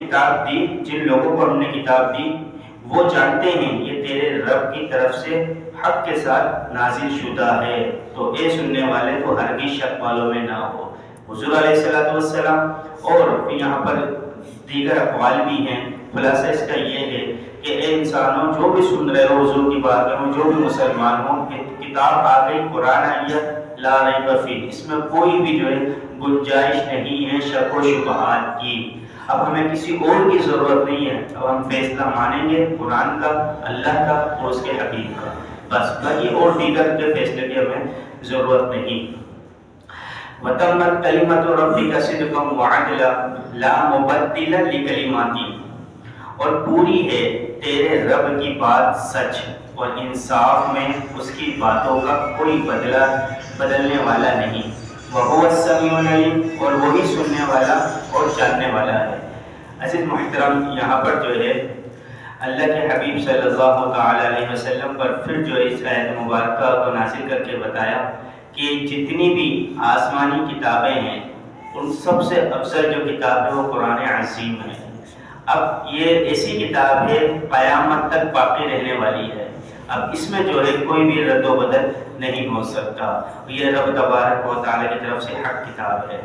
کتاب دی، جن لوگوں کو ہم نے کتاب دی وہ جانتے ہیں یہ تیرے رب کی طرف سے حق کے ساتھ نازل شدہ ہے، تو اے سننے والے تو ہرگز شک والوں میں نہ ہو۔ حضور علیہ السلام اور یہاں پر دیگر اقوال بھی ہیں، خلاصہ اس کا یہ ہے کہ اے انسانوں جو بھی سن رہے ہو حضور کی بارگاہ میں، جو بھی مسلمان ہوں، کتاب آ گئی، قرآن آئی ہے، لا ریب فیہ، اس میں کوئی بھی جو ہے گنجائش نہیں ہے شک و شبہات کی۔ اب ہمیں کسی اور کی ضرورت نہیں ہے، اب ہم فیصلہ مانیں گے قرآن کا، اللہ کا اور اس کے حبیب کا، بس باقی اور دیگر کے فیصلے کی ہمیں ضرورت نہیں۔ وَتَمَّتْ كَلِمَةُ رَبِّكَ صِدْقًا وَعَدْلًا لَا مُبَدِّلَ لِكَلِمَاتِهِ، اور پوری ہے تیرے رب کی بات سچ اور انصاف میں اس کی باتوں کا کوئی بدلنے والا نہیں۔ وَهُوَ السَّمِيعُ الْعَلِيمُ، اور وہی سننے والا اور جاننے والا ہے۔ عزیز محترم، یہاں پر جو ہے اللہ کے حبیب صلی اللہ تعالی علیہ وسلم پر پھر جو اس آیت مبارکہ کو نازل کر کے بتایا کہ جتنی بھی آسمانی کتابیں ہیں ان سب سے افضل جو کتاب ہے وہ قرآن عظیم ہے۔ اب یہ ایسی کتاب ہے قیامت تک باقی رہنے والی ہے، اب اس میں جو ہے کوئی بھی رد و بدل نہیں ہو سکتا، یہ رب تبارک و تعالی کی طرف سے حق کتاب ہے۔